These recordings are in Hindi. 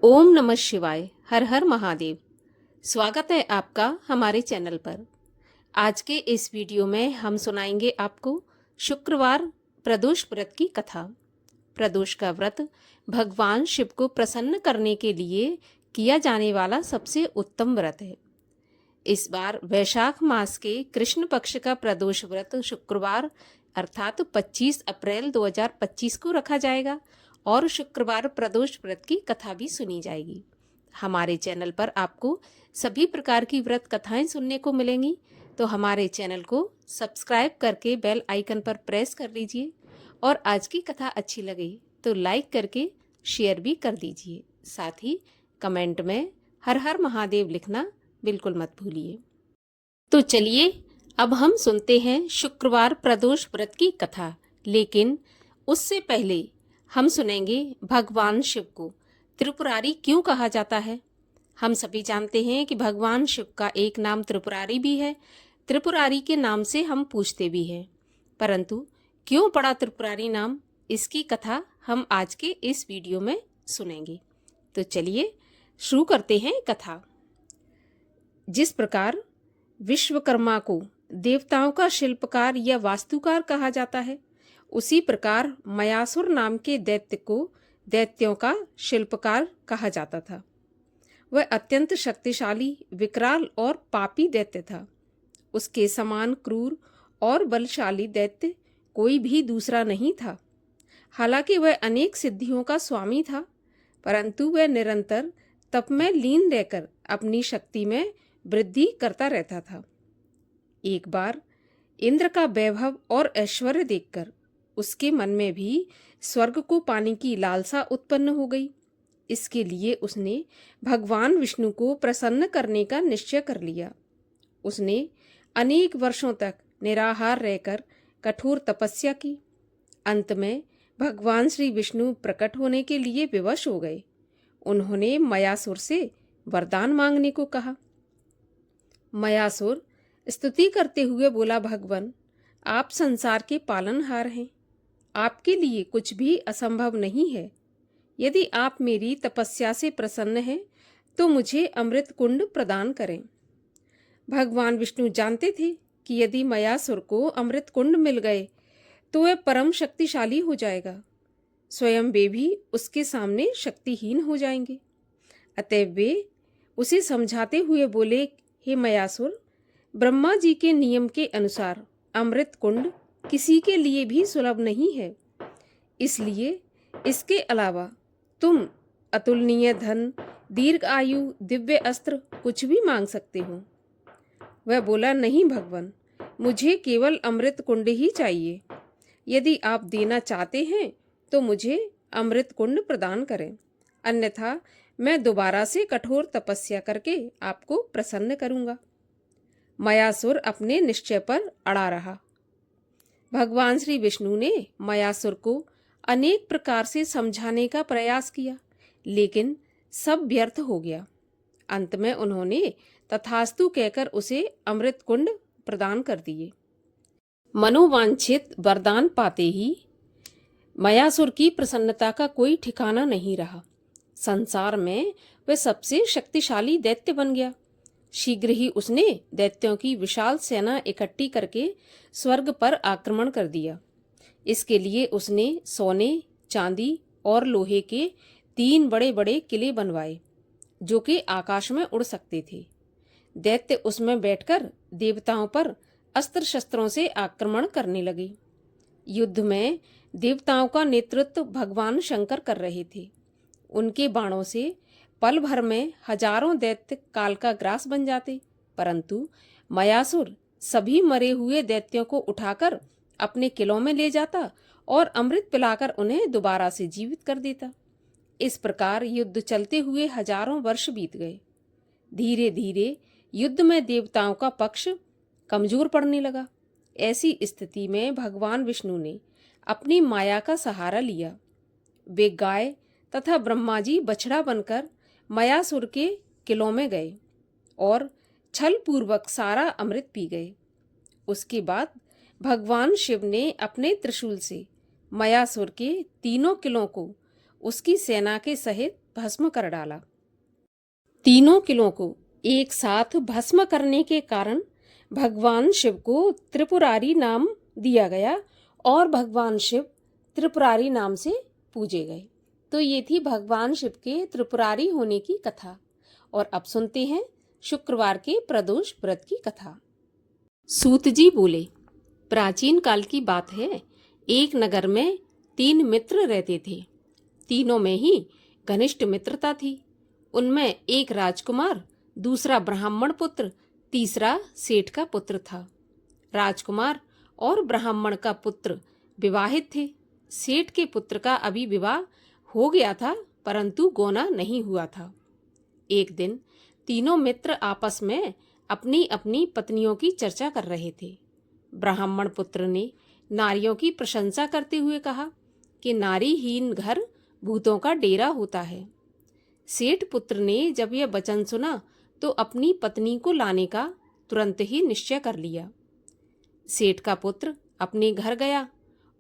ओम नमः शिवाय। हर हर महादेव। स्वागत है आपका हमारे चैनल पर। आज के इस वीडियो में हम सुनाएंगे आपको शुक्रवार प्रदोष व्रत की कथा। प्रदोष का व्रत भगवान शिव को प्रसन्न करने के लिए किया जाने वाला सबसे उत्तम व्रत है। इस बार वैशाख मास के कृष्ण पक्ष का प्रदोष व्रत शुक्रवार अर्थात 25 अप्रैल 2025 को रखा जाएगा और शुक्रवार प्रदोष व्रत की कथा भी सुनी जाएगी। हमारे चैनल पर आपको सभी प्रकार की व्रत कथाएं सुनने को मिलेंगी, तो हमारे चैनल को सब्सक्राइब करके बेल आइकन पर प्रेस कर लीजिए और आज की कथा अच्छी लगे तो लाइक करके शेयर भी कर दीजिए। साथ ही कमेंट में हर हर महादेव लिखना बिल्कुल मत भूलिए। तो चलिए अब हम सुनते हैं शुक्रवार प्रदोष व्रत की कथा, लेकिन उससे पहले हम सुनेंगे भगवान शिव को त्रिपुरारी क्यों कहा जाता है। हम सभी जानते हैं कि भगवान शिव का एक नाम त्रिपुरारी भी है। त्रिपुरारी के नाम से हम पूछते भी हैं, परंतु क्यों पड़ा त्रिपुरारी नाम, इसकी कथा हम आज के इस वीडियो में सुनेंगे। तो चलिए शुरू करते हैं कथा। जिस प्रकार विश्वकर्मा को देवताओं का शिल्पकार या वास्तुकार कहा जाता है, उसी प्रकार मयासुर नाम के दैत्य को दैत्यों का शिल्पकार कहा जाता था। वह अत्यंत शक्तिशाली, विकराल और पापी दैत्य था। उसके समान क्रूर और बलशाली दैत्य कोई भी दूसरा नहीं था। हालांकि वह अनेक सिद्धियों का स्वामी था, परंतु वह निरंतर तप में लीन रहकर अपनी शक्ति में वृद्धि करता रहता था। एक बार इंद्र का वैभव और ऐश्वर्य देखकर उसके मन में भी स्वर्ग को पाने की लालसा उत्पन्न हो गई। इसके लिए उसने भगवान विष्णु को प्रसन्न करने का निश्चय कर लिया। उसने अनेक वर्षों तक निराहार रहकर कठोर तपस्या की। अंत में भगवान श्री विष्णु प्रकट होने के लिए विवश हो गए। उन्होंने मयासुर से वरदान मांगने को कहा। मयासुर स्तुति करते हुए बोला, भगवान, आप संसार के पालनहार हैं। आपके लिए कुछ भी असंभव नहीं है। यदि आप मेरी तपस्या से प्रसन्न हैं तो मुझे अमृत कुंड प्रदान करें। भगवान विष्णु जानते थे कि यदि मयासुर को अमृत कुंड मिल गए तो वह परम शक्तिशाली हो जाएगा। स्वयं वे भी उसके सामने शक्तिहीन हो जाएंगे। अतएव वे उसे समझाते हुए बोले, हे मयासुर, ब्रह्मा जी के नियम के अनुसार अमृत कुंड किसी के लिए भी सुलभ नहीं है। इसलिए इसके अलावा तुम अतुलनीय धन, दीर्घ आयु, दिव्य अस्त्र कुछ भी मांग सकते हो। वह बोला, नहीं भगवान, मुझे केवल अमृत कुंड ही चाहिए। यदि आप देना चाहते हैं तो मुझे अमृत कुंड प्रदान करें, अन्यथा मैं दोबारा से कठोर तपस्या करके आपको प्रसन्न करूंगा। मयासुर अपने निश्चय पर अड़ा रहा। भगवान श्री विष्णु ने मयासुर को अनेक प्रकार से समझाने का प्रयास किया, लेकिन सब व्यर्थ हो गया। अंत में उन्होंने तथास्तु कहकर उसे अमृत कुंड प्रदान कर दिए। मनोवांछित वरदान पाते ही मयासुर की प्रसन्नता का कोई ठिकाना नहीं रहा। संसार में वह सबसे शक्तिशाली दैत्य बन गया। शीघ्र ही उसने दैत्यों की विशाल सेना इकट्ठी करके स्वर्ग पर आक्रमण कर दिया। इसके लिए उसने सोने, चांदी और लोहे के 3 बड़े बड़े किले बनवाए, जो कि आकाश में उड़ सकते थे। दैत्य उसमें बैठकर देवताओं पर अस्त्र शस्त्रों से आक्रमण करने लगे। युद्ध में देवताओं का नेतृत्व भगवान शंकर कर रहे थे। उनके बाणों से पल भर में हजारों दैत्य काल का ग्रास बन जाते, परंतु मयासुर सभी मरे हुए दैत्यों को उठाकर अपने किलों में ले जाता और अमृत पिलाकर उन्हें दोबारा से जीवित कर देता। इस प्रकार युद्ध चलते हुए हजारों वर्ष बीत गए। धीरे धीरे युद्ध में देवताओं का पक्ष कमजोर पड़ने लगा। ऐसी स्थिति में भगवान विष्णु ने अपनी माया का सहारा लिया। वे गाय तथा ब्रह्मा जी बछड़ा बनकर मयासुर के किलों में गए और छल पूर्वक सारा अमृत पी गए। उसके बाद भगवान शिव ने अपने त्रिशूल से मयासुर के 3 किलों को उसकी सेना के सहित भस्म कर डाला। तीनों किलों को एक साथ भस्म करने के कारण भगवान शिव को त्रिपुरारी नाम दिया गया और भगवान शिव त्रिपुरारी नाम से पूजे गए। तो ये थी भगवान शिव के त्रिपुरारी होने की कथा। और अब सुनते हैं शुक्रवार के प्रदोष व्रत की कथा। सूत जी बोले, प्राचीन काल की बात है, एक नगर में 3 मित्र रहते थे। तीनों में ही घनिष्ठ मित्रता थी। उनमें एक राजकुमार, दूसरा ब्राह्मण पुत्र, तीसरा सेठ का पुत्र था। राजकुमार और ब्राह्मण का पुत्र विवाहित थे। सेठ के पुत्र का अभी विवाह हो गया था, परंतु गौना नहीं हुआ था। एक दिन तीनों मित्र आपस में अपनी अपनी पत्नियों की चर्चा कर रहे थे। ब्राह्मण पुत्र ने नारियों की प्रशंसा करते हुए कहा कि नारीहीन घर भूतों का डेरा होता है। सेठ पुत्र ने जब यह वचन सुना तो अपनी पत्नी को लाने का तुरंत ही निश्चय कर लिया। सेठ का पुत्र अपने घर गया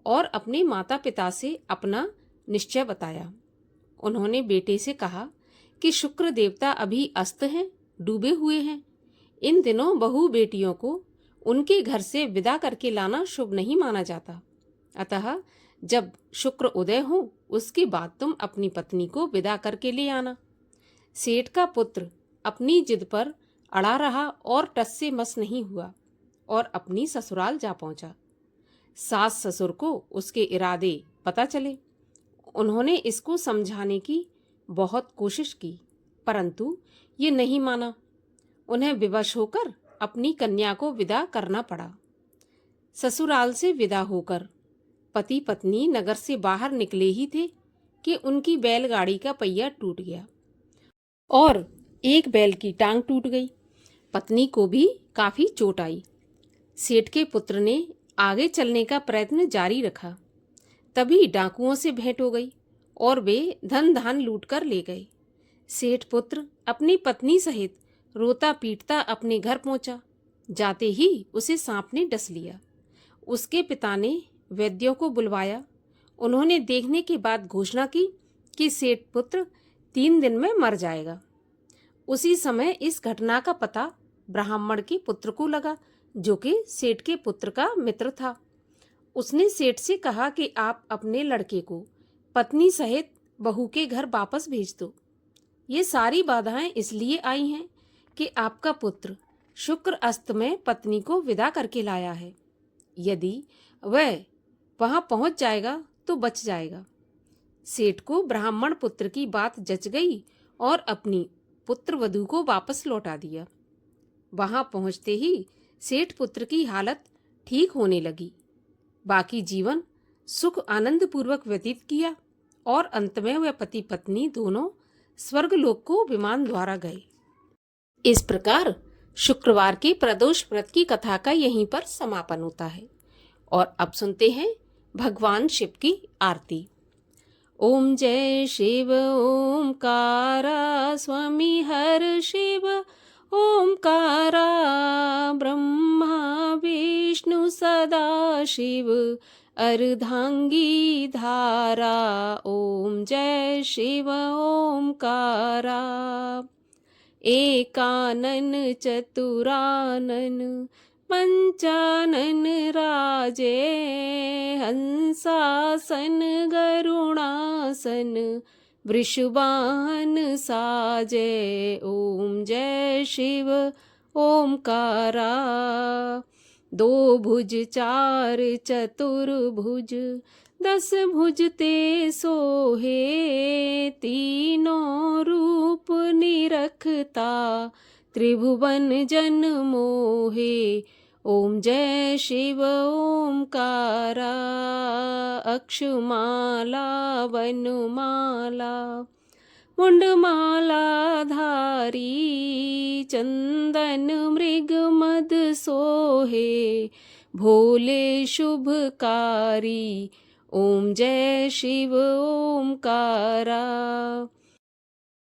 और अपने माता पिता से अपना निश्चय बताया। उन्होंने बेटे से कहा कि शुक्र देवता अभी अस्त हैं, डूबे हुए हैं। इन दिनों बहू बेटियों को उनके घर से विदा करके लाना शुभ नहीं माना जाता। अतः जब शुक्र उदय हो उसके बाद तुम अपनी पत्नी को विदा करके ले आना। सेठ का पुत्र अपनी जिद पर अड़ा रहा और टस से मस नहीं हुआ और अपनी ससुराल जा पहुंचा। सास ससुर को उसके इरादे पता चले। उन्होंने इसको समझाने की बहुत कोशिश की, परंतु ये नहीं माना। उन्हें विवश होकर अपनी कन्या को विदा करना पड़ा। ससुराल से विदा होकर पति पत्नी नगर से बाहर निकले ही थे कि उनकी बैलगाड़ी का पहिया टूट गया और एक बैल की टांग टूट गई। पत्नी को भी काफी चोट आई। सेठ के पुत्र ने आगे चलने का प्रयत्न जारी रखा। तभी डाकुओं से भेंट हो गई और वे धन धान लूट कर ले गए। सेठ पुत्र अपनी पत्नी सहित रोता पीटता अपने घर पहुंचा। जाते ही उसे सांप ने डस लिया। उसके पिता ने वैद्यों को बुलवाया। उन्होंने देखने के बाद घोषणा की कि सेठ पुत्र 3 दिन में मर जाएगा। उसी समय इस घटना का पता ब्राह्मण के पुत्र को लगा, जो कि सेठ के पुत्र का मित्र था। उसने सेठ से कहा कि आप अपने लड़के को पत्नी सहित बहू के घर वापस भेज दो। ये सारी बाधाएं इसलिए आई हैं कि आपका पुत्र शुक्र अस्त में पत्नी को विदा करके लाया है। यदि वह वहां पहुंच जाएगा तो बच जाएगा। सेठ को ब्राह्मण पुत्र की बात जच गई और अपनी पुत्र वधू को वापस लौटा दिया। वहां पहुंचते ही सेठ पुत्र की हालत ठीक होने लगी। बाकी जीवन सुख आनंद पूर्वक व्यतीत किया और अंत में वह पति पत्नी दोनों स्वर्गलोक को विमान द्वारा गए। इस प्रकार शुक्रवार के प्रदोष व्रत की कथा का यहीं पर समापन होता है। और अब सुनते हैं भगवान शिव की आरती। ओम जय शिव ओमकारा स्वामी हर शिव ओमकारा ब्रह्मा विष्णु सदा शिव अर्धांगी धारा। ओम जय शिव ओमकारा एकानन चतुरानन पंचानन राजे हंसासन गरुणासन वृषभान साजे। ओम जय शिव ओमकारा 2 भुज 4 चतुर्भुज 10 भुज ते सोहे तीनों रूप निरखता त्रिभुवन जन मोहे। ओम जय शिव ओमकारा अक्षमाला वनमाला मुंडमाला धारी चंदन मृग मद सोहे भोले शुभकारी। ओम जय शिव ओमकारा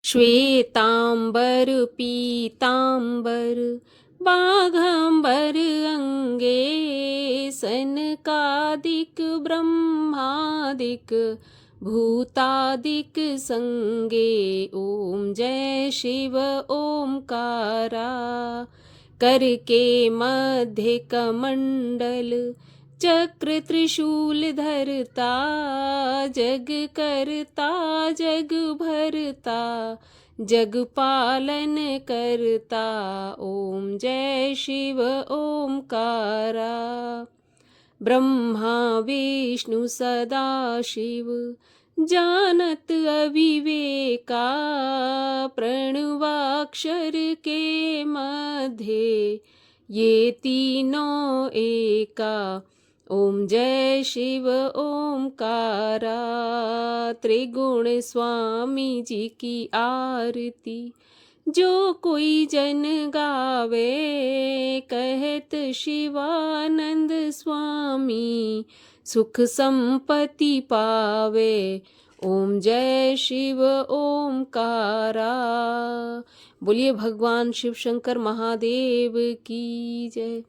श्वेतांबर पीतांबर बाघांबर अंगे सनकादिक ब्रह्मादिक भूतादिक संगे ओम जय शिव ओमकारा। करके मध्य कमंडल चक्र त्रिशूल धरता, जग करता जग भरता, जग पालन करता, ओम जय शिव ओमकारा। ब्रह्मा विष्णु सदा शिव जानत अविवेका, प्रणवाक्षर के मध्य ये तीनों एका, ओम जय शिव ओमकारा। त्रिगुण स्वामी जी की आरती जो कोई जन गावे, कहत शिवानंद स्वामी सुख संपत्ति पावे, ओम जय शिव ओमकारा। बोलिए भगवान शिव शंकर महादेव की जय।